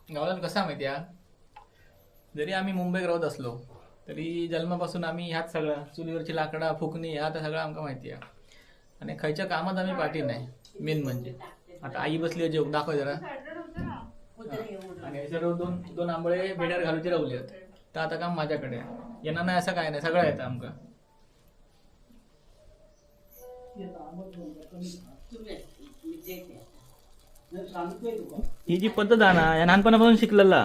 गावलान कसा माहिती आहे, जरी आम्ही मुंबईत राहत असलो तरी जन्मापासून आम्ही ह्यात सगळं चुलीवरची लाकडा फुकणी ह्या आता सगळं आमका माहिती आहे. आणि खायच्या कामात आम्ही पाठी नाही. मेन म्हणजे आता आई बसली आहे, जेव दाखव जरा. आणि याच्यावर दोन दोन आंबळे बेड्यावर घालूचे रावले आहेत. तर आता काम माझ्याकडे आहे. येणार नाही असं काय नाही, सगळं येतं आमका. ही जी पद्धत आहे ना, या लहानपणापासून शिकलेला.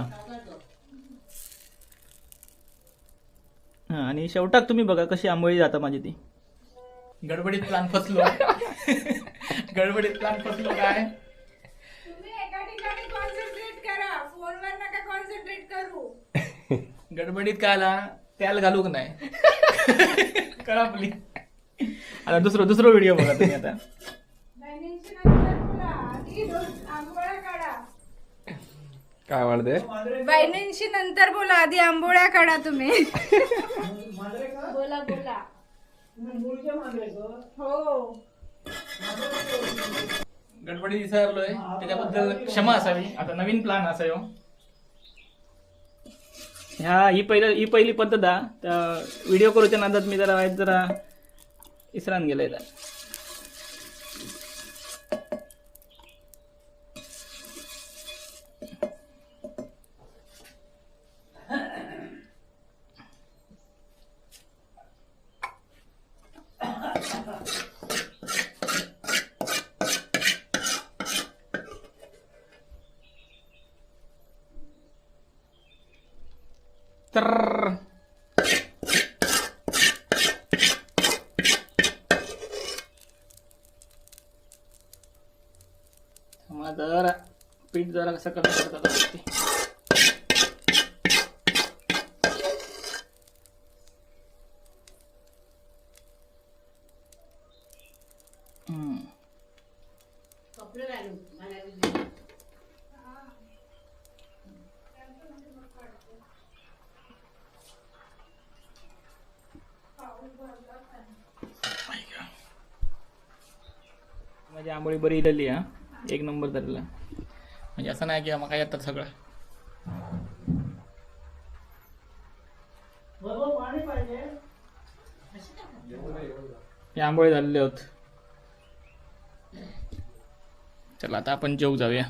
हा, आणि शेवटाक तुम्ही बघा कशी आंबोळी जाता माझी ती. गडबडीत प्लॅन फसलो. गडबडीत प्लॅन फसलो काय. तुम्ही एका ठिकाणी कॉन्सन्ट्रेट करा, फोनवर नका कॉन्सन्ट्रेट करू. गडबडीत काय आला त्याला घालूक नाही. करा प्लीज. आता दुसरं व्हिडिओ बघा तुम्ही आता. बहिणींची नंतर बोला, आधी दोन आंबोळ्या काढा. काय म्हणते? बहिणींशी नंतर बोला, आधी आंबोळ्या काढा तुम्ही. बोला बोला. हो. गडबडी विसरलोय, त्याच्याबद्दल क्षमा असावी. आता नवीन प्लॅन असायो. ही पहिली पद्धत आहे. त्या व्हिडिओ करूच्या नादात मी जरा इसरान गेलंय. तर पीठ जरा कसं कमी करतात. माझी आंबोळी बरी इलेली हा, एक नंबर धरला. म्हणजे असं नाही की मग येतात सगळं. हे आंबोळी झालेले होत. चला आता आपण जेवू जाऊया.